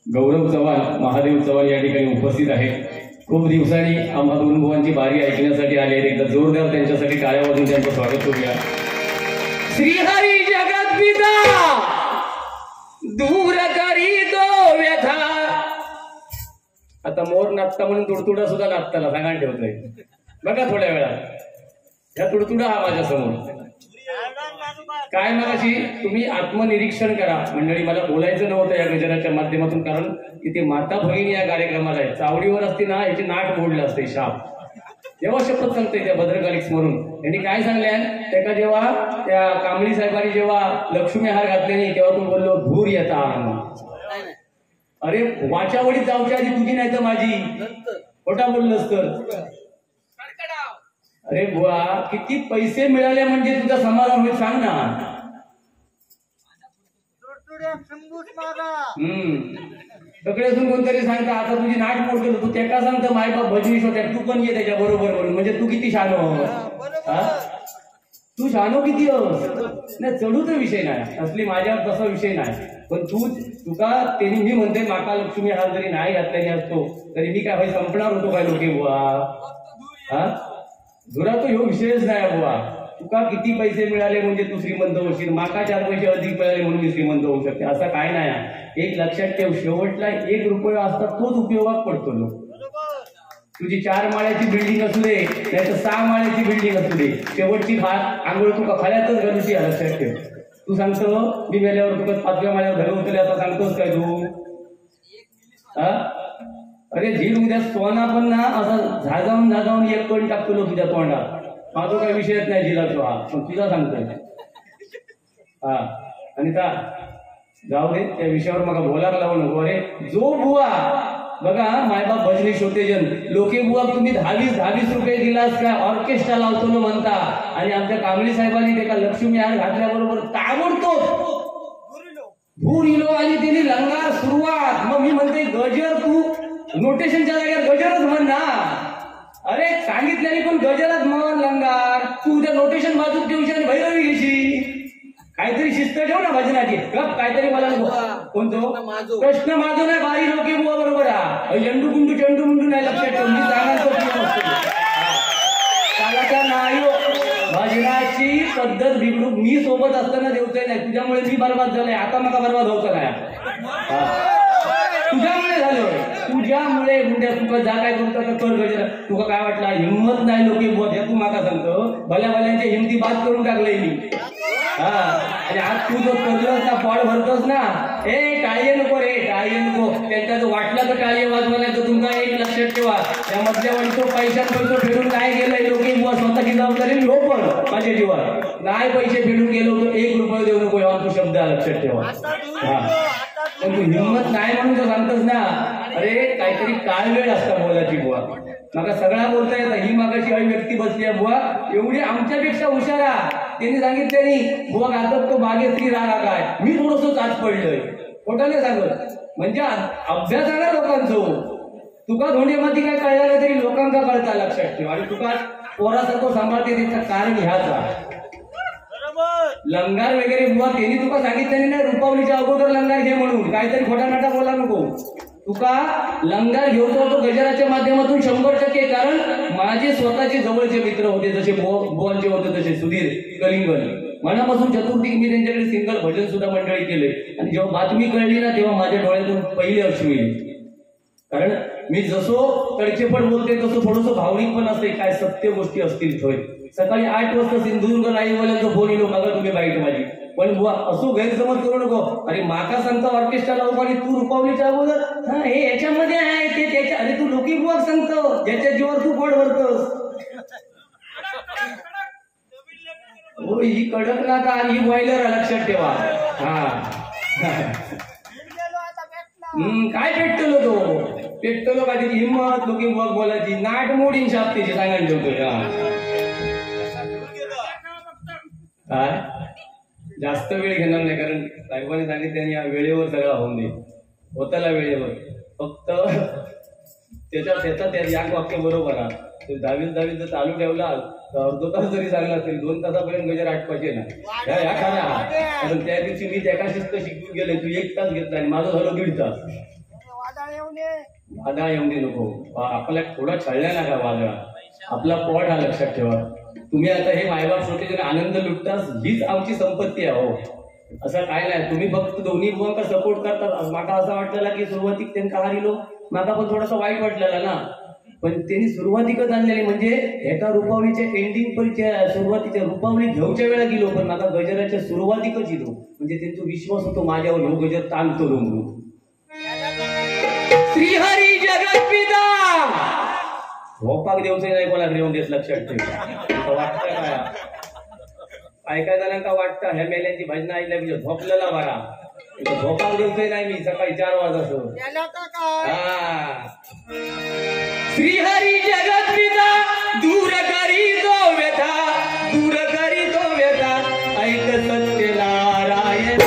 गौरव चव्हाण, महादेव चव्हाण या ठिकाणी उपस्थित आहेत. खूप दिवसांनी आम्हा दोन भावांची बारी ऐकण्यासाठी आले आहेत. एकदा जोरदार त्यांच्यासाठी टाळ्या वाजवून त्यांचं स्वागत करूया. श्रीहरी जगत पिता दूर करी तो व्यथा. आता मोर नाचता म्हणून तुडतुडा सुद्धा नाचताना सांगायला ठेवतोय बघा थोड्या वेळात. या तुडतुडा हा माझ्या समोर काय मगाशी तुम्ही आत्मनिरीक्षण करा मंडळी. मला बोलायचं नव्हतं या गजराच्या माध्यमातून, कारण इथे माता भगिनी या कार्यक्रमाला आहे. चावडीवर असते ना याचे नाक मोडलं असते शाप. जेव्हा शपथ सांगते त्या भद्रकाली स्मरून यांनी काय सांगल्या त्या जेव्हा त्या कांबळी साहेबांनी जेव्हा लक्ष्मी हार घातले नाही तेव्हा तू बोललो धूर येता. अरे वाच्यावडीत जाऊच्या आधी तुझी नाही तर माझी खोटा बोललोस तर. अरे बुवा किती पैसे मिळाले म्हणजे तुझं समाधान होईल सांग ना. सगळे अजून कोणतरी सांगता आता तुझी नाट मोडतो तू त्या का सांगतो मायबाप भजनीश होत्या तू पण ये त्याच्या बरोबर म्हणून. म्हणजे तू किती शानो, तू शानो किती नाही. चढू तर विषय नाही असली माझ्यावर तसा विषय नाही. पण तुका त्यांनी मी म्हणते माका लक्ष्मी हार जरी नाही घातल्याने असतो तरी मी काय संपणार होतो काय लोके बुवा. हा धुरा तो ह्यो विषयच नाही बुवा. तुका किती पैसे मिळाले म्हणजे तू श्रीमंत होशील, माका 4 पैसे अधिक मिळाले म्हणून मी श्रीमंत होऊ शकते असं काय नाही. एक लक्षात ठेव, शेवटला 1 रुपया असता तोच उपयोगात पडतो. तुझी 4 माळ्याची बिल्डिंग असू दे नाही तर 6 माळ्याची बिल्डिंग असू दे, शेवटची आंघोळ तुका खऱ्यातच घालूची लक्षात ठेव. तू सांगतो मी गेल्यावर तुका 5व्या माळ्यावर घर उतरले आता सांगतोस काय तू. अरे झील उद्या सोना पण ना असं झाजावून 1 कोण टाकतो तुझ्या तोंडात. माझा काही विषयच नाही झिलाचो हा, पण तुझा सांगतोय. हा आणि का जाऊ दे त्या विषयावर मग बोलायला लावू नको. अरे जो बुवा बघा मायबाप भजनीश होते जन लोके बुवा तुम्ही 10-20 रुपये दिलास का ऑर्केस्ट्रा लावतो न म्हणता. आणि आमच्या कांबळी साहेबांनी ते का लक्ष्मी हार घातल्याबरोबर ताबडतोब भूर इलो आणि त्यांनी लंगार सुरुवात. मग मी म्हणते गजर तू नोटेशनच्या जागेवर गजरच म्हण ना. अरे सांगितल्याने पण गजरच म्हण लंगार. तू उद्या नोटेशन बाजूक ठेवशी आणि भैरवी घेशी. काहीतरी शिस्त ठेव ना भजनाची. काहीतरी मला कोणतो प्रश्न माझो नाही बारी लोके बुवा बरोबर हा. चंडू गुंडू चंडू मुंडू नाही लक्षात ठेव. मी सांगा नाही भजनाची पद्धत बिघडू. मी सोबत असताना देवतोय नाही तुझ्यामुळे मी बर्बाद झालोय. आता मला बर्बाद होतं नाही तुझ्यामुळे झालं. तुझ्यामुळे गुंड्या तुका जा काय करतो कर गजर. तुका काय वाटलं हिंमत नाही लोके बुवा तू माका सांगतो भल्या भल्यांच्या हिमती बाद करून टाकलंय मी. हा आणि आज तू जो करलोस ना फळ भरतोस ना ए टाळी नको रे टाळी नको. त्यांचा जो वाटला तर टाळी वाजवा नाही तर तुमचा एक लक्षात ठेवा त्या मधल्यावर तो पैशात फेडून नाही गेलाय लोके बुवा स्वतःची जबाबदारी हो पण माझ्या जीवावर नाही पैसे फेडून गेलो तर 1 रुपया देऊ नको हा तू शब्द लक्षात ठेवा. हा पण तू हिंमत नाही म्हणून तर सांगतोस ना. अरे काहीतरी काळ वेळ असता बोलायची बुवा. मागा सगळा बोलता येतात. ही मागाशी काही व्यक्ती बसली आहे बुवा एवढी आमच्यापेक्षा हुशारा. त्यांनी सांगितलं नाही बुवा घातक तो बागेत्री राहा काय. मी थोडंसं आज पडलोय खोटं नाही सांगत. म्हणजे अभ्यास आहे ना लोकांचं. तुका धोंड्यामध्ये काय कळलं नाही तरी लोकांका कळता लक्षात ठेव. आणि तुका पोरासारखं सांभाळते त्याचं कारण ह्याचा लंगार वगैरे बुवा त्यांनी तुका सांगितलं नाही रुपावलीच्या अगोदर लंगार घे म्हणून. काहीतरी खोटा नाटा बोला नको. तुका लंगार घेतो तो गजराच्या माध्यमातून 100%. कारण माझे स्वतःचे जवळचे मित्र होते जसे बुवांचे होते तसे सुधीर कलिंगल. मनापासून चतुर्थी मी त्यांच्याकडे सिंगल भजन सुद्धा मंडळी केले. आणि जेव्हा बातमी कळली ना तेव्हा माझ्या डोळ्यातून पहिले अश्रू येईल. कारण मी जसो तडकेपट बोलते तसं थोडंसं भावनिक पण असते. काय सत्य गोष्टी असतील थोय. सकाळी 8 वाजता सिंधुदुर्ग राईवाल्यांचा फोन येलो बघा तुम्ही बाईट माझी. पण बुवा असो गैरसमज करू नको. अरे माका सांगता ऑर्केस्ट्रा लावू आणि तू रुपावलीच्या अगोदर हा हे याच्यामध्ये आहे ते त्याच्या. अरे तू लोकी बुवा सांगतो ज्याच्या जीवावर तू पोट भरतोस. हो ही कडक ना का ही बॉयलर लक्षात ठेवा. हा काय पेटतलो तो पेटतलो का त्याची हिंमत लोकी बुवा बोलायची. नाट मोडीन शाप त्याची सांगायला ठेवतोय. काय जास्त वेळ घेणार नाही कारण साहेबांनी सांगितलं या वेळेवर सगळा होऊन दे होताला वेळेवर. फक्त त्याचा एक वाक्य बरोबर आहे. 10-20 जर चालू ठेवला तर अर्धा तास जरी चालला असेल 2 तासापर्यंत गजर आटपायचे ना ह्या खरा. कारण त्या दिवशी मी एका शिस्त शिकून गेले तू 1 तास घेतला आणि माझं झालं 1.5 तास. वादळा येऊन दे नको. आपल्याला थोडा छळल्या ना का वादळा. आपला पोट हा लक्षात ठेवा. तुम्ही आता हे मायबाप छोटे आनंद लुटतास हीच आमची संपत्ती आहे. हो असं काय नाही. तुम्ही फक्त दोन्ही बुवांका सपोर्ट करतात. माका असं वाटलेला की सुरुवातीक त्यांना हारिलो. माका पण थोडासा वाईट वाटलेला ना. पण त्यांनी सुरुवातीकच आणलेली म्हणजे एका रुपावलीच्या एंडिंग पर्यंत सुरुवातीच्या रुपावली घेऊच्या वेळा गेलो. पण माका गजराच्या सुरुवातीकच येतो म्हणजे त्यांचा विश्वास होतो माझ्यावर ह्यो गजर ताणतो म्हणून. श्रीहरी जगत्पिता झोपाक देऊचे नाही कोणाला येऊन देत लक्षात ठेव. वाटतं काय काय जणांका वाटतं ह्या मेल्यांची भजनं ऐकल्या म्हणजे झोपलेला बरा. झोपाक देऊचे नाही मी सकाळी 4 वाजता. श्रीहरी जगत्पिता दूर करी तो व्यथा दूर करी तो व्यथा ऐक सत्य नारायण.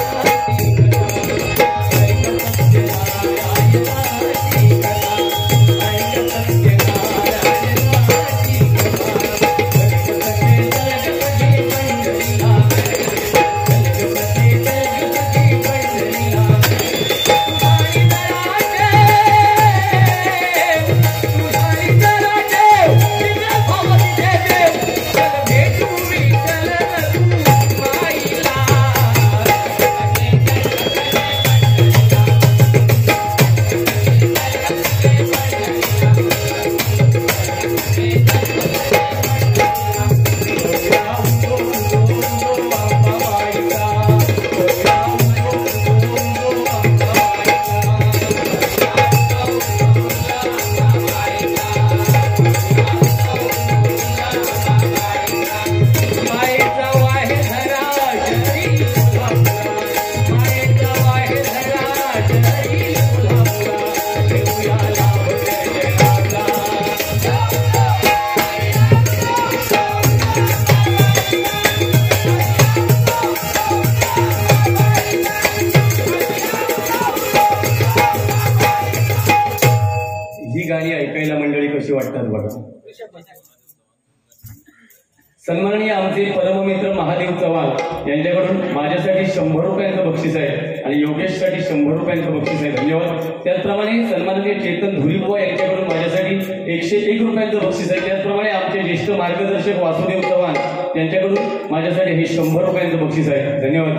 सन्माननीय आमचे परममित्र महादेव चव्हाण यांच्याकडून माझ्यासाठी 100 रुपयांचं बक्षीस आहे आणि योगेशसाठी 100 रुपयांचं बक्षीस आहे. धन्यवाद. त्याचप्रमाणे सन्माननीय चेतन धुरीबुवा यांच्याकडून माझ्यासाठी 101 रुपयांचं बक्षीस आहे. त्याचप्रमाणे आमचे ज्येष्ठ मार्गदर्शक वासुदेव चव्हाण यांच्याकडून माझ्यासाठी हे 100 रुपयांचं बक्षीस आहे. धन्यवाद.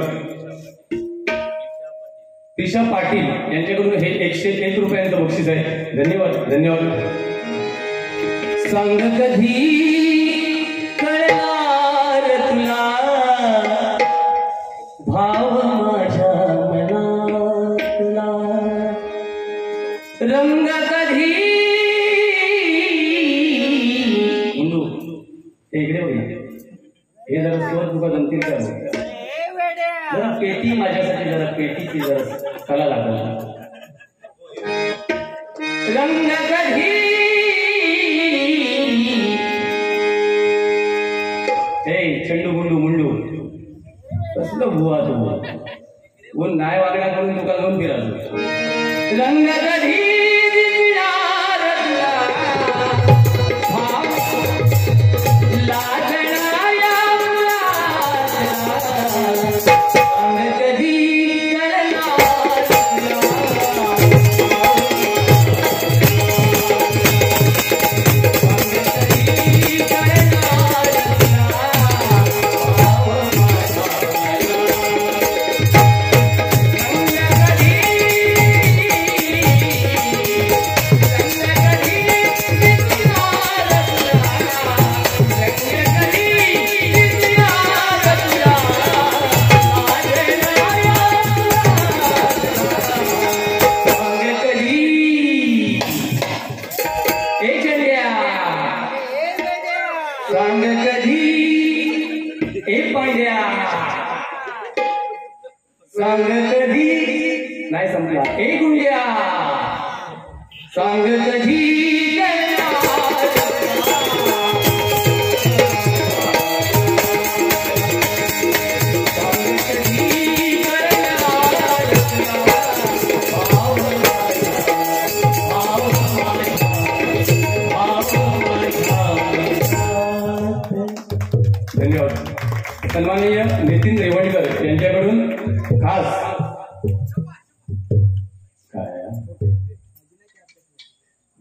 त्रिशा पाटील यांच्याकडून हे 101 रुपयांचं बक्षीस आहे. धन्यवाद. धन्यवाद. सांग कधी कळणार तुला भाव माझ्या मनातला रंग कधी मुंडू इकडे बघ हे जरा शेवट तुका जमतील का जरा पेटी माझ्यासाठी जरा पेटीची जरा कला लागला रंग कधी चंडू गुंडू मुंडू कसलं बुवा तू ऊन नाय वागण्या करून तुका घेऊन फिरायचो रंग कधी सांग कधी नाही संपला एक गुंड्या सांग कधी धन्यवाद. सन्माननीय नितीन रेवणकर यांच्याकडून खास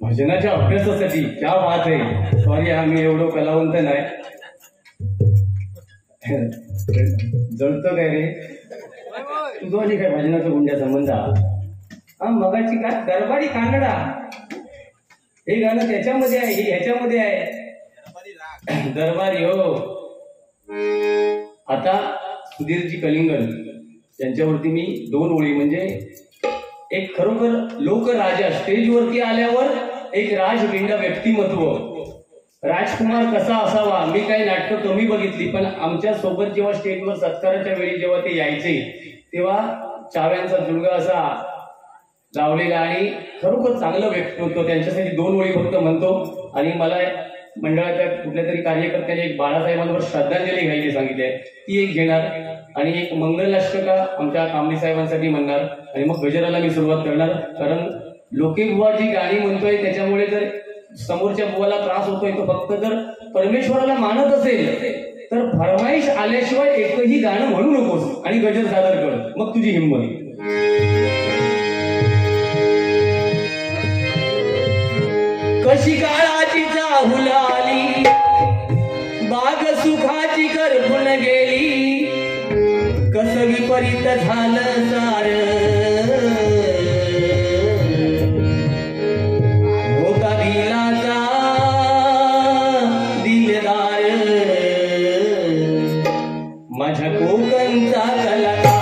भजनाच्या अभ्यासासाठी क्या बात आहे. सॉरी आम्ही एवढं कलावंत नाही. जळतं काय रे तुझं आणि काय भजनाचा गुंड्या संबंध हा मगाची काय दरबारी कानडा हे गाणं त्याच्यामध्ये आहे, हे ह्याच्यामध्ये आहे दरबारी हो. आता सुधीरजी कलिंगन त्यांच्यावरती मी 2 ओळी म्हणजे एक खरोखर लोकराजा स्टेजवरती आल्यावर एक राजबिंड व्यक्तिमत्व. राजकुमार कसा असावा. मी काही नाटकं कमी बघितली पण आमच्या सोबत जेव्हा स्टेजवर सत्काराच्या वेळी जेव्हा ते यायचे तेव्हा चाव्यांचा जुलगा असा लावलेला आणि खरोखर चांगलं व्यक्तिमत्व. त्यांच्यासाठी 2 ओळी फक्त म्हणतो आणि मला मंडळाच्या कुठल्या तरी कार्यकर्त्याने एक बाळासाहेबांवर श्रद्धांजली घ्यायची सांगितली ती एक घेणार आणि एक मंगलाष्टका आमच्या कांबळे साहेबांसाठी म्हणणार आणि मग गजराला मी सुरुवात करणार. कारण लोके बुवा जी गाणी म्हणतोय त्याच्यामुळे जर समोरच्या बुवाला त्रास होतोय तो फक्त जर परमेश्वराला मानत असेल तर फरमाईश आल्याशिवाय एकही गाणं म्हणू नकोस आणि गजर सादर कर मग तुझी हिंमत. कशी काळाची चाहुल आली बाग सुखाची करपून गेली कस विपरीत झालं सार होता दिलाचा दिलदार माझ्या कोकणचा कलाकार.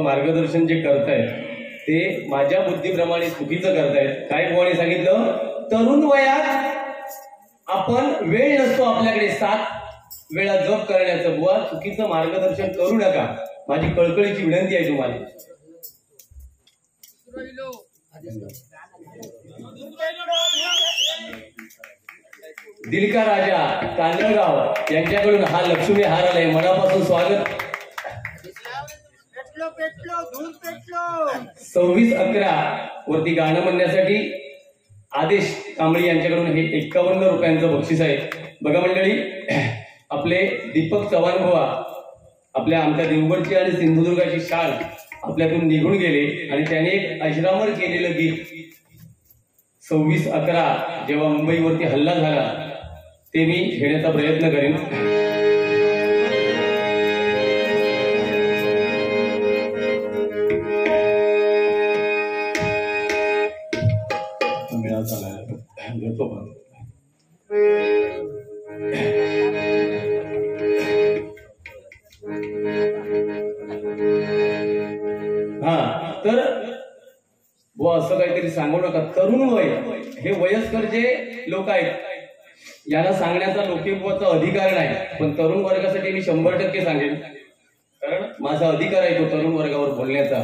मार्गदर्शन जे करतायत ते माझ्या बुद्धीप्रमाणे चुकीचं करतायत. काय बुवाने सांगितलं तरुण वयात आपण वेळ नसतो आपल्याकडे 7 वेळा जप करण्याचं. बुवा चुकीचं मार्गदर्शन करू नका. माझी कळकळीची विनंती आहे तुम्हाला. दिलका राजा कांदळगाव यांच्याकडून हा लक्ष्मी हार आलाय. मनापासून स्वागत. 26/11 वरती गाणं म्हणण्यासाठी आदेश कांबळे यांच्याकडून हे 51 रुपयांचं बक्षीस आहे. बघा मंडळी आपले दीपक चव्हाण बुवा आपल्या आमच्या देवगडची आणि सिंधुदुर्गाची शाल आपल्यातून निघून गेले आणि त्याने एक अजरामर केलेलं गीत 26/11 जेव्हा मुंबईवरती हल्ला झाला ते मी घेण्याचा प्रयत्न करेन. तर बुवा असं काहीतरी सांगू नका. तरुण वय हे वयस्कर जे लोक आहेत यांना सांगण्याचा लोकेबुवाचा अधिकार नाही, पण तरुण वर्गासाठी मी 100% सांगेन, कारण माझा अधिकार आहे तो तरुण वर्गावर बोलण्याचा.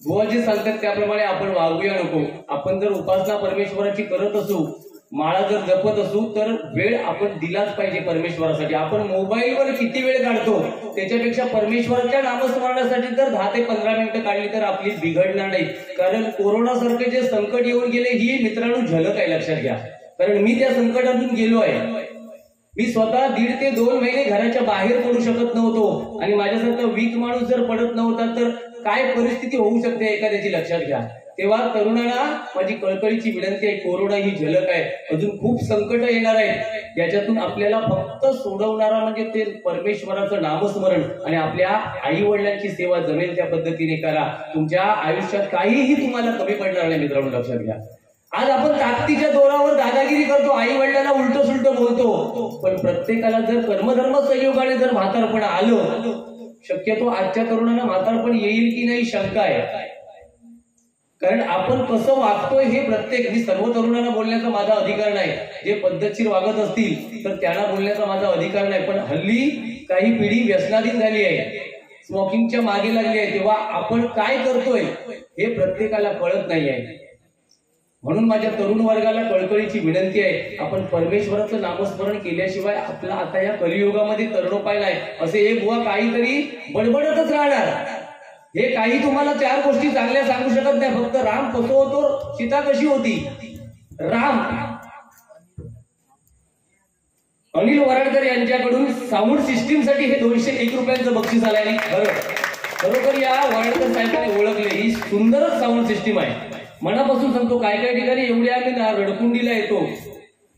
बुवा जे सांगतात त्याप्रमाणे आपण वागूया नको. आपण जर उपासना परमेश्वराची करत असू, माळा जर जपत असू, तर वेळ आपण दिलाच पाहिजे परमेश्वरासाठी. आपण मोबाईलवर किती वेळ काढतो त्याच्यापेक्षा परमेश्वराच्या नामस्मरणासाठी जर 10 ते 15 मिनिटं काढली तर आपली बिघडणार नाही. कारण कोरोनासारखे जे संकट येऊन गेले ही मित्रांनो झलक आहे, लक्षात घ्या. कारण मी त्या संकटातून गेलो आहे. मी स्वतः 1.5 ते 2 महिने घराच्या बाहेर पडू शकत नव्हतो आणि माझ्यासारखा वीक माणूस जर पडत नव्हता तर काय परिस्थिती होऊ शकते एखाद्याची, लक्षात घ्या. तेव्हा तरुणांना माझी कळकळीची विनंती आहे, कोरोना ही झलक आहे, अजून खूप संकट येणार आहेत. याच्यातून आपल्याला फक्त सोडवणारा म्हणजे ते परमेश्वराचं नामस्मरण आणि आपल्या आई वडिलांची सेवा जमेल त्या पद्धतीने करा. तुमच्या आयुष्यात काहीही तुम्हाला कमी पडणार नाही मित्रांनो, लक्षात घ्या. आज आपण ताकदीच्या जोरावर दादागिरी करतो, आई वडिलांना उलट सुलट बोलतो, पण प्रत्येकाला जर कर्मधर्म संयोगाने जर म्हातारपण आलं, शक्यतो आजच्या तरुणांना म्हातारपण येईल की नाही शंका आहे. कारण आपण कसं वागतोय हे प्रत्येक, मी सर्व तरुणांना बोलण्याचा माझा अधिकार नाही. जे पद्धतशीर वागत असतील तर त्यांना बोलण्याचा माझा अधिकार नाही. पण हल्ली काही पिढी व्यसनाधीन झाली आहे, स्मोकिंगच्या मागे लागली आहे, तेव्हा आपण काय करतोय हे प्रत्येकाला कळत नाही आहे. म्हणून माझ्या तरुण वर्गाला कळकळीची विनंती आहे, आपण परमेश्वराचं नामस्मरण केल्याशिवाय आपला आता या कलियुगामध्ये तरुणोपाय नाही. असे एक बुवा काहीतरी बडबडतच राहणार. हे काही तुम्हाला 4 गोष्टी चांगल्या सांगू शकत नाही. फक्त राम कसं होतो, सीता कशी होती. राम अनिल वराडकर यांच्याकडून साऊंड सिस्टीम साठी हे 201 रुपयांचं बक्षीस आलंय. खरोखर या वराडकर साहेबांनी ओळखले ही सुंदरच साऊंड सिस्टीम आहे. मनापासून सांगतो, काय काय ठिकाणी एवढे आम्ही रडकुंडीला येतो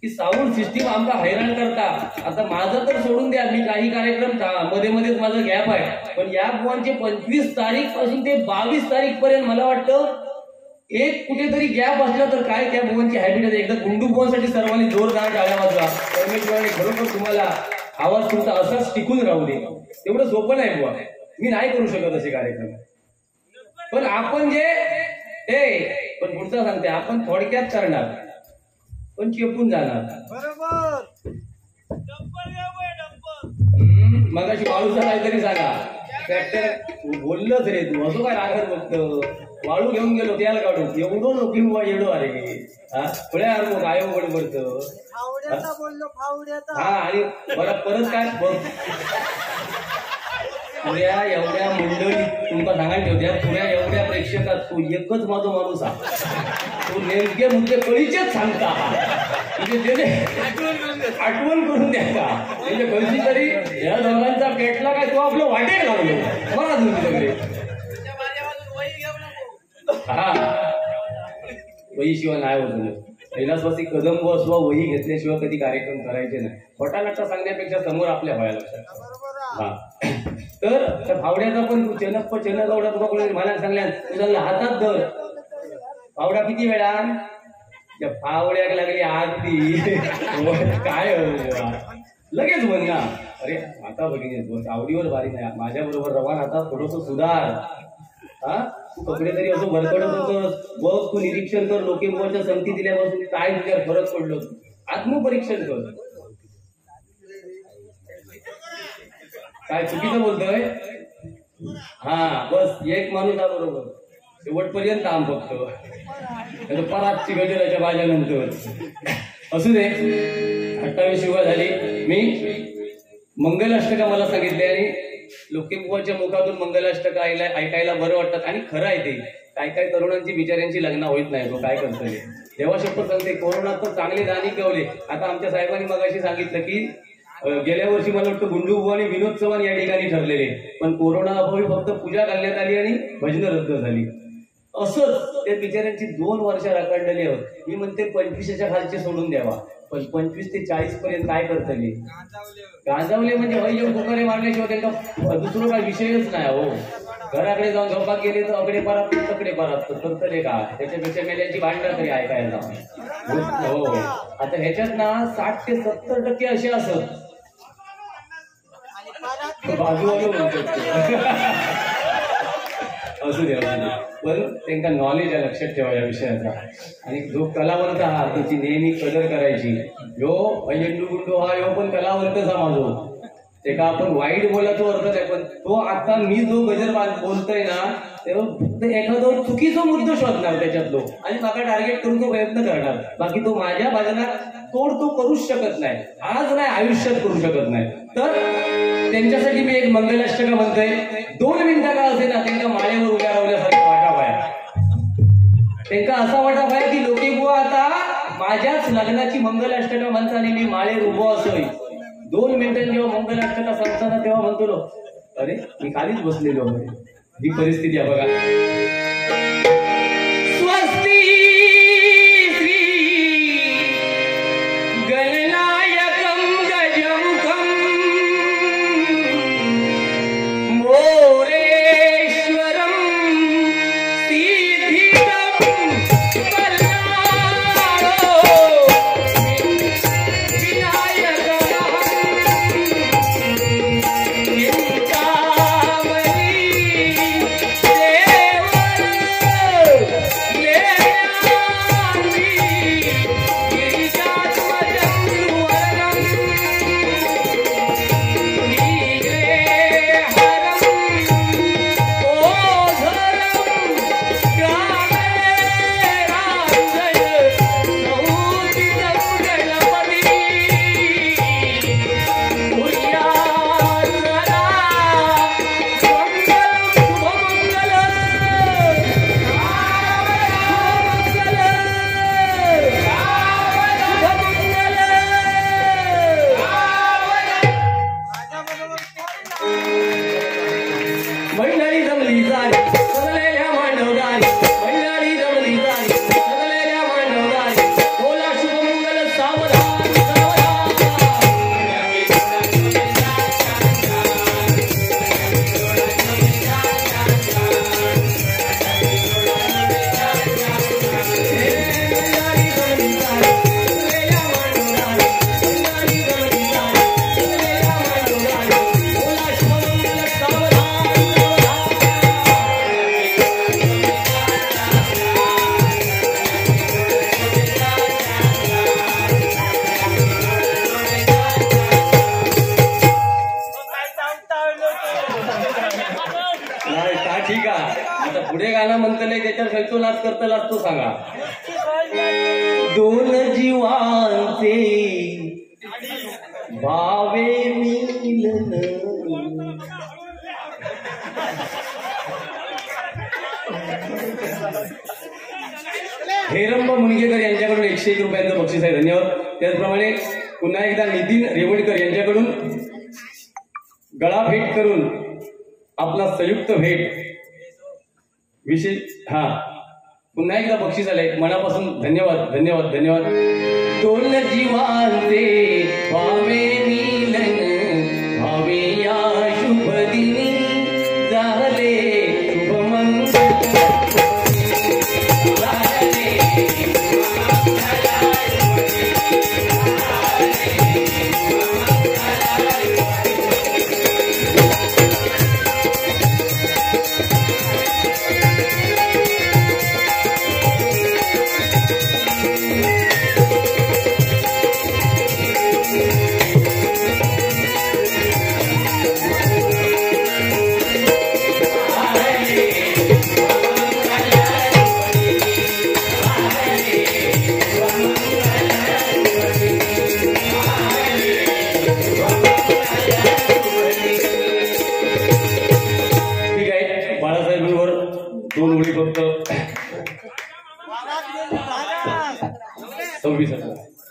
की साऊंड सिस्टीम आमचा हैराण करता. आता माझं तर सोडून द्या, मी काही कार्यक्रम मध्ये मध्येच माझा गॅप आहे, पण या बुवांचे 25 तारीख पासून ते 22 तारीख पर्यंत मला वाटतं एक कुठेतरी गॅप असला तर काय त्या बुवांची हॅबिट आहे. एकदा गुंडू बुवांसाठी सर्वांनी जोरदार टाळ्या वाजवा. परमेश्वराने खरोखर तुम्हाला आवाज तुमचा असाच टिकून राहू दे. तेवढं सोपं नाही बुवा, मी नाही करू शकत असे कार्यक्रम. पण आपण जे पण पुढचा सांगते, आपण थोडक्यात करणार पण चेपून जाणार. मगाशी वाळूचा काहीतरी सांगा, ट्रॅक्टर बोललंच रे तू, असं काय रागर बघतो. वाळू घेऊन गेलो त्याला काढून एवढं नको येडो. अरे थोड्या मग काय बडबडत. हा आणि परत काय पुऱ्या एवढ्या मंडळी तुमका सांगायला ठेवत्या, पुऱ्या एवढ्या प्रेक्षकात तू एकच माझा माणूस आहे, तू नेमके मुद्दे कळीचेच सांगता, म्हणजे आठवण करून द्या का, म्हणजे कळशी तरी या दोघांचा पेटला काय तो आपलं वाटेल लागलो मला तुम्ही सगळे. हा वही शिवाय नाही होत. कैलासवासी कदम बसवा वही घेतल्याशिवाय कधी कार्यक्रम करायचे नाही. खोटानाटा सांगण्यापेक्षा समोर आपल्या व्हायला लक्षात. हा तर फावड्याचा पण चनक एवढा तुला कोणी मला सांगल्या तू सांगला हातात धर. फावडा किती वेळा त्या फावड्याक लागली आरती काय लगेच म्हण ना. अरे आता बघितलं आवडीवर बारीक नाही, माझ्या बरोबर रवान आता थोडस सुधार. हा तू कपडे तरी असं भरकडत होतस, बघ तू निरीक्षण कर. लोकेबुवाच्या संगती दिल्यापासून काय तुझ्यावर फरक पडलो, आत्मपरीक्षण कर. काय चुकीचं बोलतोय. हा बस एक माणूस हा बरोबर शेवटपर्यंत आम बघतो, परातची गजराच्या बाजानंतर असू दे. 28 युगा झाली. मी मंगलाष्टका मला सांगितले आणि लोकेबुवाच्या मुखातून मंगलाष्टका ऐकायला बरं वाटतात. आणि खरं आहे ते, काय काय तरुणांची बिचाऱ्यांची लग्न होत नाही. तो काय करतोय देवा शपथ सांगते. कोरोनात तर चांगले दाणी कवले. आता आमच्या साहेबांनी मगाशी सांगितलं की गेल्या वर्षी मला वाटतं गुंडूबुवा आणि विनोद चव्हाण या ठिकाणी ठरलेले, पण कोरोना अभावी फक्त पूजा घालण्यात आली आणि भजनं रद्द झाली. असंच त्या बिचाऱ्यांची 2 वर्ष रखडलेली आहोत. मी म्हणते 25च्या खालचे सोडून द्यावा, पण 25 ते 40 पर्यंत काय करतले? गांजावले म्हणजे हय फुकारे मारण्याशिवाय त्यांचा दुसरं काय विषयच नाही. हो, घराकडे जाऊन झोपात गेले तर अकडे परात तकडे परात करतले का? त्याच्यापेक्षा मेल्याची भांडणं तरी ऐकायला. हो, आता ह्याच्यात ना 60 ते 70% असे असत बाजूवाले असू द्या, पण त्यांना नॉलेज आहे, लक्षात ठेवा या विषयाचा. आणि जो कलावंत हा त्याची नेहमी कदर करायची. ह्यो अय्यंडू गुंडू हा ह्यो पण कलावंतच हा माझो. ते का आपण वाईट बोलायचो अर्थच आहे, पण तो आता मी जो गजर बोलतोय ना तेव्हा फक्त एखादा चुकीचा मुद्दा शोधणार त्याच्यातलो आणि माझा टार्गेट करून तो प्रयत्न करणार. बाकी तो माझ्या भजनात तोड तो करूच शकत नाही, आज नाही आयुष्यात करू शकत नाही. तर त्यांच्यासाठी मी एक मंगलाष्टका म्हणतोय. 2 मिनिटं का असे ना त्यांना माळेवर उभ्या राहण्यासाठी वाटावाया. त्यांना असा वाटावाया की लोके बुवा आता माझ्याच लग्नाची मंगलाष्टका म्हणता आणि मी माळेवर उभो असोय. 2 मिनिटांनी जेव्हा मंगलाष्टका सांगताना तेव्हा म्हणतो अरे मी खालीच बसलेलो. ही परिस्थिती आहे बघा. स्वस्ती श्री गणनायकं गजमुखं मोरेश्वरं सिद्धिदं कल्याणो सांगा. 2 जीवांचे भावे मिलन. हेरंब मुनगेकर यांच्याकडून 101 रुपयांचं बक्षीस आहे, धन्यवाद. त्याचप्रमाणे पुन्हा एकदा नितीन रेवणकर यांच्याकडून गळा भेट करून आपला संयुक्त भेट विशेष पुन्हा एकदा बक्षीस आलंय. मनापासून धन्यवाद धन्यवाद धन्यवाद. 2 जीवांचे भावे मिलन भावे या शुभ दिनी झाले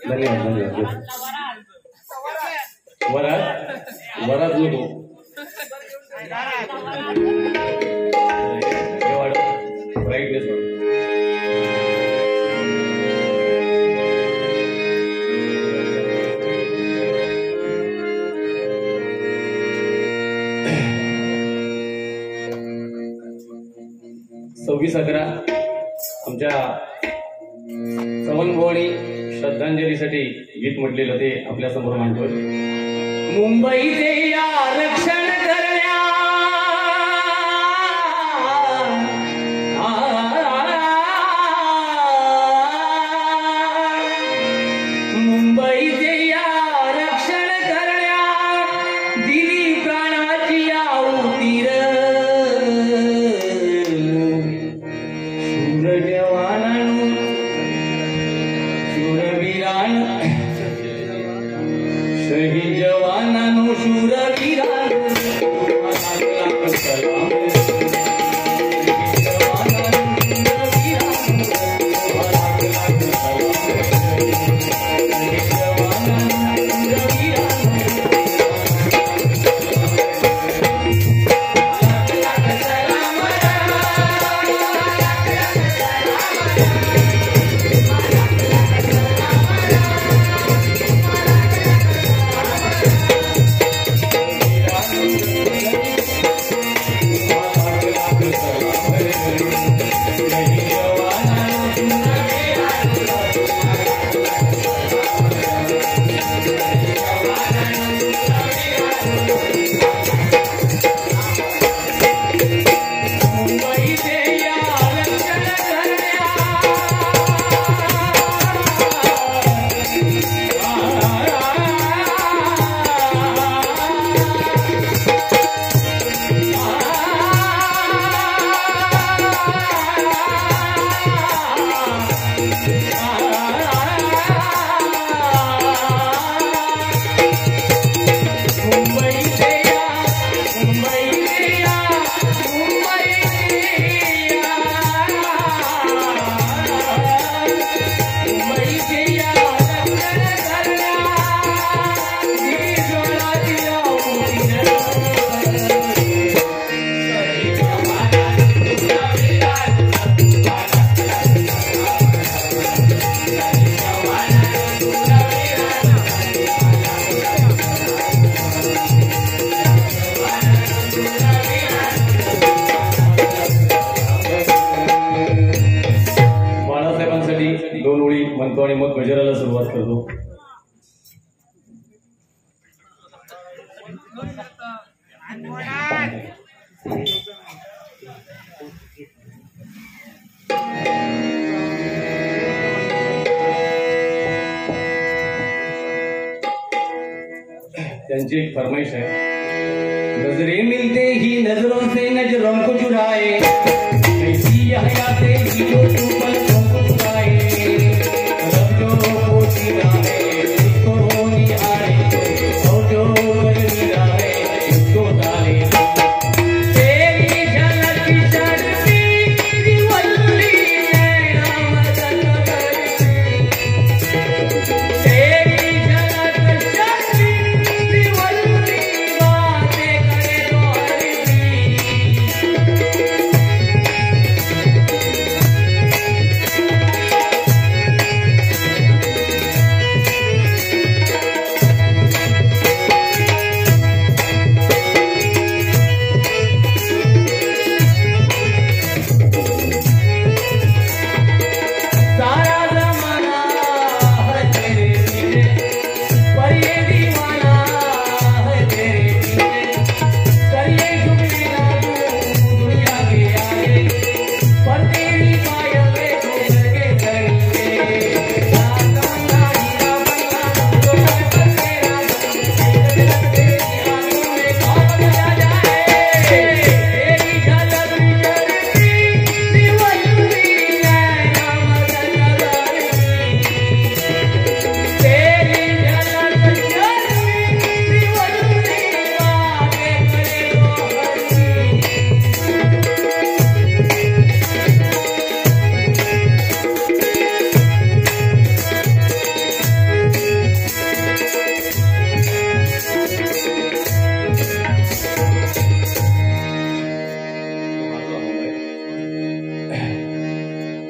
धन्यवाद धन्यवाद. 26/11 आमच्या चव्हाणभवानी श्रद्धांजलीसाठी गीत म्हटलेलं ते आपल्या समोर मांडतोय. मुंबईचे आरक्षण करण्या मुंबईचे आरक्षण करण्या दिली प्राणाची आहुती शूर जवानांनो शूरवीरांनो शहीद जवानांनो शूरवीरांनो सलाम दोन ओळी म्हणतो आणि मग गजराला सुरुवात करतो. त्यांची एक फरमाइश है. नजरे मिलते ही नजरों से नजरों को चुराए ऐसी हयाते ही जो तू पलकों को चुराए रब जो पोती है उसको रोनी आए और जो गर्मी है उसको डाले तेरी झलक शर्मी दिवल्ली नैना मदन करती तेरी झलक शर्मी दिवल्ली बातें करे तो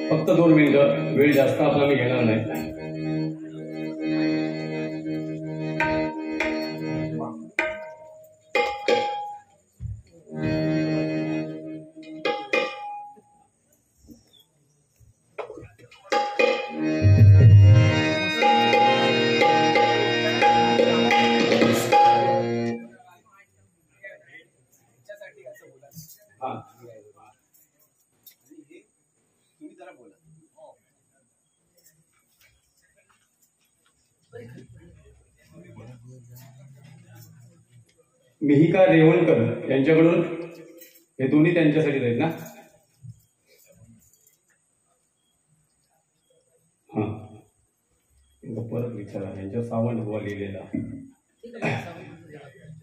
फक्त 2 मिनिटं, वेळ जास्त आपला मी घेणार नाही. मिहिका रेवणकर यांच्याकडून हे दोन्ही त्यांच्यासाठी आहेत ना? हा, परत विचारा. यांच्या सावंत बुवा लिहिलेला.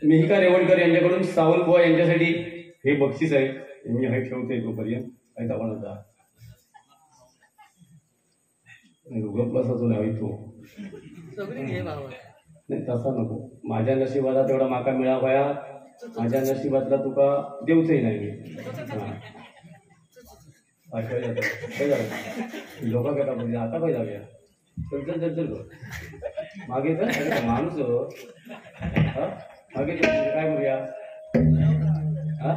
मिहिका रेवणकर यांच्याकडून सावंत बुवा यांच्यासाठी हे बक्षीस आहे. मी हे ठेवते तोपर्यंत काही दावा नव्हता. प्लस अजून हवी तो नाही, तसा नको. माझ्या नशिबाला तेवढा माका मिळावाया. माझ्या नशिबातला तुका देऊचही नाही. लोक करता म्हणजे आता काय जाऊया. चल चल चल चल मागे चल. माणूस मागे काय करूया. हा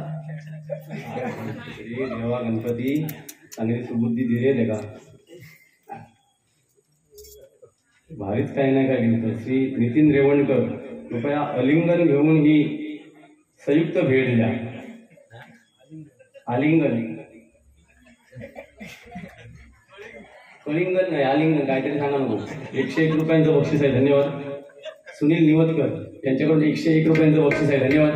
देवा गणपती चांगली सुबुद्धी दिली आहे का. भारीच काही नाही काय लिहितं. श्री नितीन रेवणकर, कृपया अलिंगन घेऊन ही संयुक्त भेट द्या. आलिंगन कलिंगन नाही, आलिंगन काहीतरी सांगा नको. 101 रुपयांचं बक्षीस आहे. धन्यवाद. सुनील निवतकर यांच्याकडून 101 रुपयांचं बक्षीस आहे. धन्यवाद.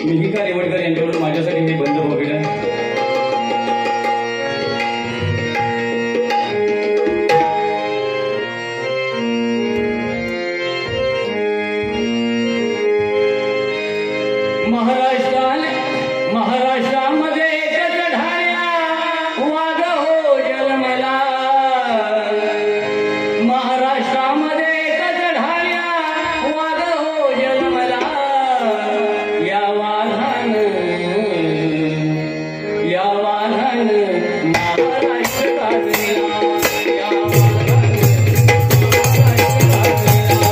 मिहिका रेवणकर यांच्याकडून माझ्यासाठी हे बंद पॉकेट आहे. महाराष्ट्रामध्ये एकच ढाळ्या वाघ हो जन्मला. महाराष्ट्रामध्ये एकच ढाळ्या वाघ हो जन्मला. या वाघान महाराष्ट्र गाजविला. या वाघान महाराष्ट्र गाजविला.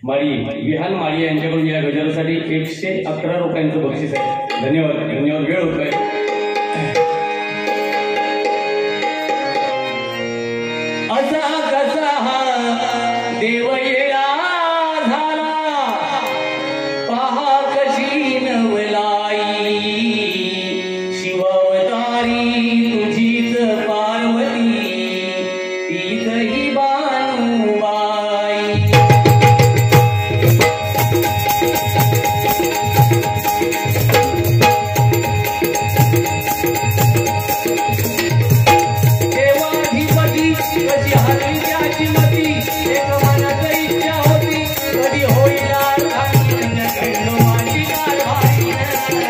माळी विहान माळी यांच्याकडून या गजरासाठी 111 रुपयांचं बक्षीस आहे. धन्यवाद धन्यवाद. वेळ होतोय. असा कसा हा देव येळा झाला पहा कशी नवलाई शिवावतारी तुझीच पार्वती तीच ही बानुबाई. देवाधिपती कशी हरली त्याची मती एक मनात इच्छा होती कधी होईल घडलो माझी कारभारी झाली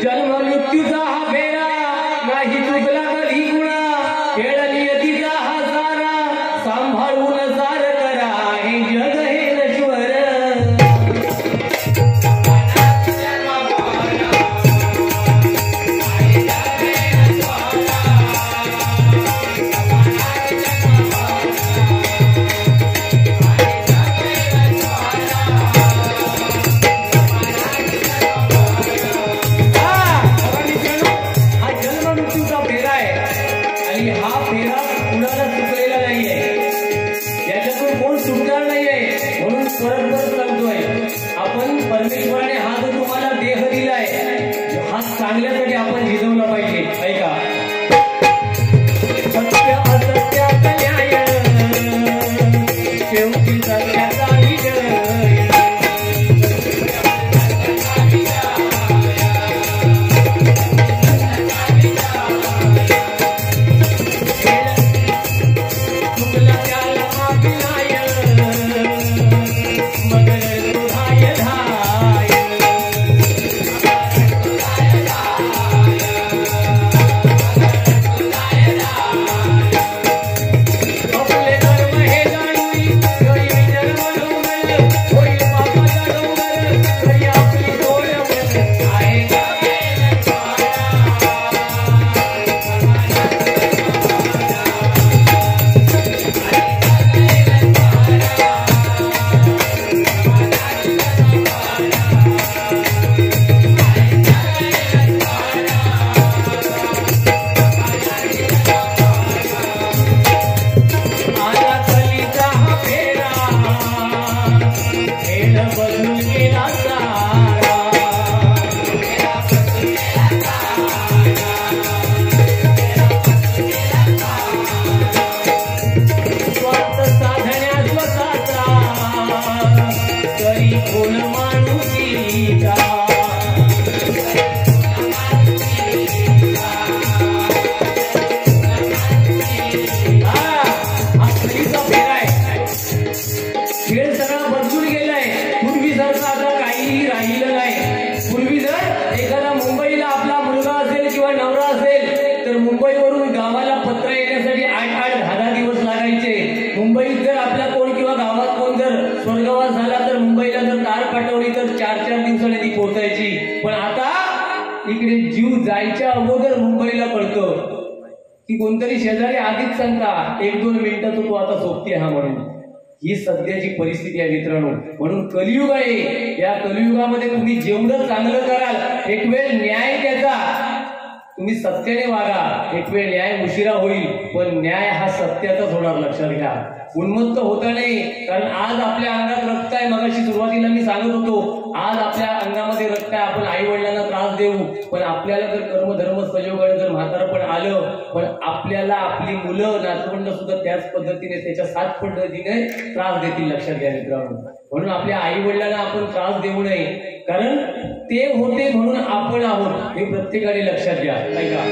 जन्म मृत्यूचा हा फेरा नाही चुकला कधी गुणा खेळली यतीचा हा सारा सांभाळून सार करा हे जग हे नश्वर. हा जन्म मृत्यूचा फेरा आहे आणि हा फेरा कुणाला चुकलेला नाहीये. याच्यातून कोण सुटणार नाहीये म्हणून परत परत सांगतोय आपण परमेश्वराने हा जो तुम्हाला देह दिलाय हा चांगल्यासाठी आपण झिजवला पाहिजे. ऐका सत्य असत्यात न्याय शेवटी सत्याचा विजय. चुकला त्याला माफी नाही मगर तुझाय धाय. आपले धर्म हे जाणून घरी जन्म डोंगर होईल पापाचा डोंगर घरी आपली तोड आहे का आला कलीचा हा फेरा खेळ बदलून गेला सारा. स्वार्थ साधण्या स्वतःचा तरी कोण माणुसीचा. हा कलीचा फेरा आहे. खेळ सगळा बदलून गेलाय. पूर्वी सारखं आता काहीही राहिलं नाही. पूर्वी जर एखादा मुंबईला आपला मुलगा असेल किंवा नवरा असेल तर मुंबईवरून गावाला पत्र येण्यासाठी 8-8, 10-10 दिवस लागायचे. मुंबईत जर आपला कोण किंवा गावात कोण जर स्वर्गवास झाला तर मुंबईला जर कार पाठवली तर 4-4 दिवसाने ती पोहोचायची. पण आता इकडे जीव जायच्या अगोदर मुंबईला कळतं की कोणतरी शेजारी आधीच सांगता 1-2 मिनिटात तो आता सोबती हा म्हणून. ही सध्याची परिस्थिती आहे मित्रांनो. म्हणून कलियुग आहे. या कलियुगामध्ये तुम्ही जेवढं चांगलं कराल एक वेळ न्याय त्याचा तुम्ही सत्याने वागा. एक वेळ न्याय उशिरा होईल पण न्याय हा सत्याचाच होणार. लक्षात घ्या. उन्मत्त होता नाही. कारण आज आपल्या अंगात रक्त आहे. मगाशी सुरुवातीला मी सांगत होतो आज आपल्या अंगामध्ये रक्त आहे. आपण आई वडिलांना त्रास देऊ पण आपल्याला जर कर्मधर्म संयोगाने जर म्हातारपण आलं पण आपल्याला आपली मुलं नातवंड सुद्धा त्याच पद्धतीने त्याच्या 7 पद्धतीने त्रास देतील. लक्षात घ्या मित्रांनो. म्हणून आपल्या आई वडिलांना आपण त्रास देऊ नये कारण ते होते म्हणून आपण आहोत हे प्रत्येकाने लक्षात घ्या. ऐका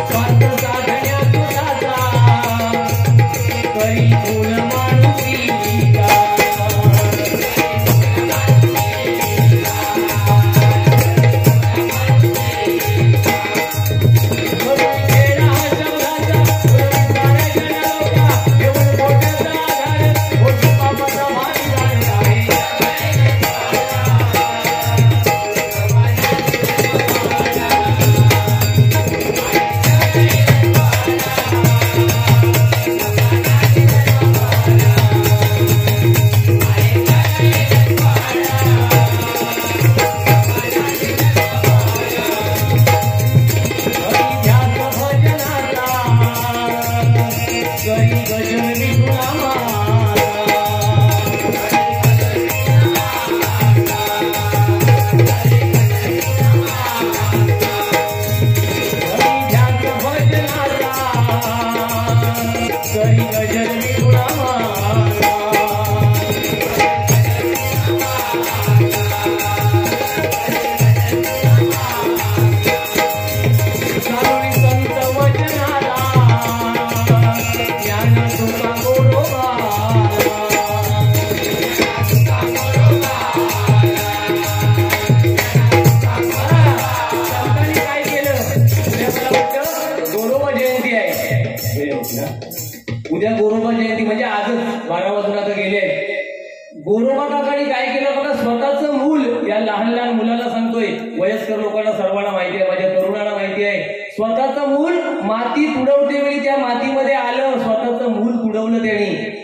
स्वार्थ साधण्या स्वतःचा करी कोण माणुसीचा. लोकांना सर्वांना माहिती आहे, माझ्या तरुणांना माहिती आहे, स्वतःचं मूल मातीत उडवते वेळी त्या मातीमध्ये आलं, स्वतःचं मूल उडवलं त्यांनी.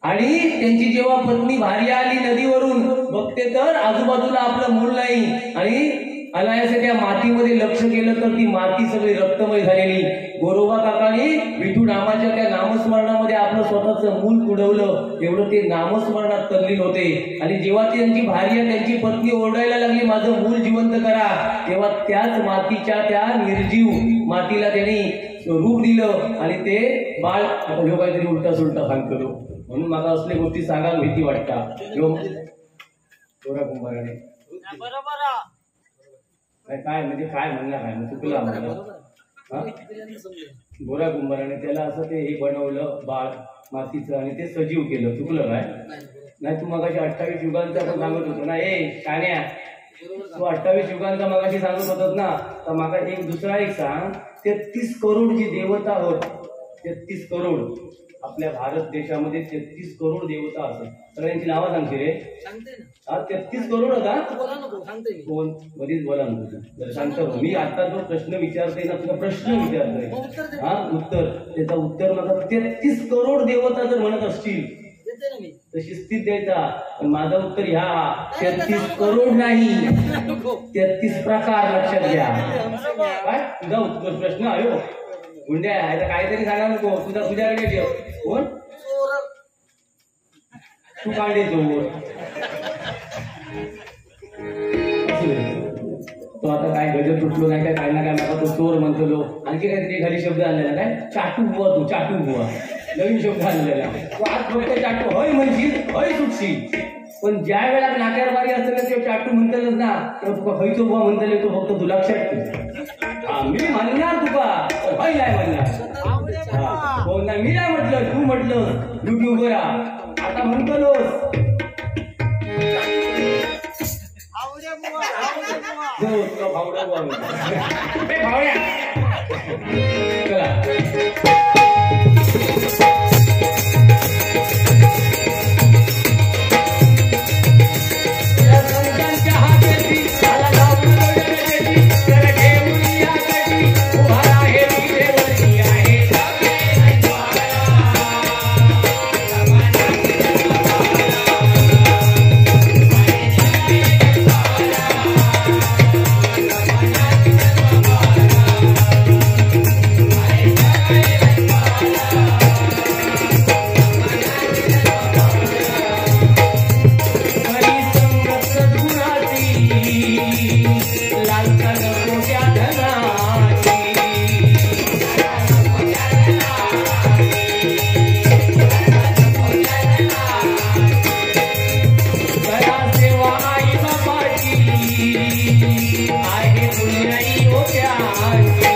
आणि त्यांची जेव्हा पत्नी भार्या आली नदीवरून, बघते तर आजूबाजूला आपलं मूल नाही, आणि अनायासे त्या मातीमध्ये लक्ष केलं तर ती माती सगळी रक्तमय झालेली. गोरोबा काकांनी विठू नामाच्या त्या नामस्मरणामध्ये आपलं स्वतःचं मूल उडवलं, एवढं ते नामस्मरणात तल्लीन होते. आणि जेव्हा त्यांची भार्या त्यांची पत्नी ओरडायला लागली माझं मूल जिवंत करा, तेव्हा त्याच मातीच्या त्या निर्जीव मातीला त्यांनी रूप दिलं आणि ते बाळ. आता ह्यो काहीतरी उलटा सुलटा सांगतो, म्हणून मला असल्या गोष्टी सांगायला भीती वाटतात. गोरा कुंभाराने काय म्हणजे काय म्हणणार आहे, चुकला म्हणलं. गोरा कुंभाराने त्याला असं ते हे बनवलं बाळ मातीचं आणि ते सजीव केलं, चुकलं काय नाही. तू मगाशी 28 युगांचा आपण सांगत होतो ना, शाण्या तू 28 युगांचा मगाशी सांगत होतात ना, तर मागा एक दुसरा एक सांग. 33 करोड जी देवता होत, 33 करोड आपल्या भारत देशामध्ये 33 करोड देवता असत. सगळ्यांची नावं सांगते रे. हा 33 करोड होता. कोण मध्येच बोला ना, सांगतो मी. आता जो प्रश्न विचारतोय ना, तुझा प्रश्न विचारतोय, हा उत्तर त्याचा उत्तर मला 33 करोड देवता जर म्हणत असतील तर शिस्तीत द्यायचा. पण माझं उत्तर ह्या 33 करोड नाही, 33 प्रकार लक्षात घ्या. काय तुझा उत्तर प्रश्न आहे गुंड्या आहे, काहीतरी सांगा नको. तुझ्याकडे ठेव. कोण तू काढे चोर. तो आता काय गजर तुटलो नाही काय ना काय मला तो चोर म्हणतो. आणखी काहीतरी खाली शब्द आणलेला काय, चाटू हुआ. तू चाटू हुआ नवीन शब्द आणलेला. तू आज फक्त चाटू हय म्हणशील, हय सुटशील. पण ज्या वेळा नाट्यावर बारी असतं ना, ते चाटू म्हणतालच ना, तेव्हा तुका हयचो बुवा म्हणताले. तो फक्त तू लक्षात ठेव. मी म्हणणार तुका हय नाही म्हणणार. हो ना, मी नाही म्हटलं, तू म्हटलं युट्यूबवर आता म्हणतलोस. आहे पुण्याई होत्या.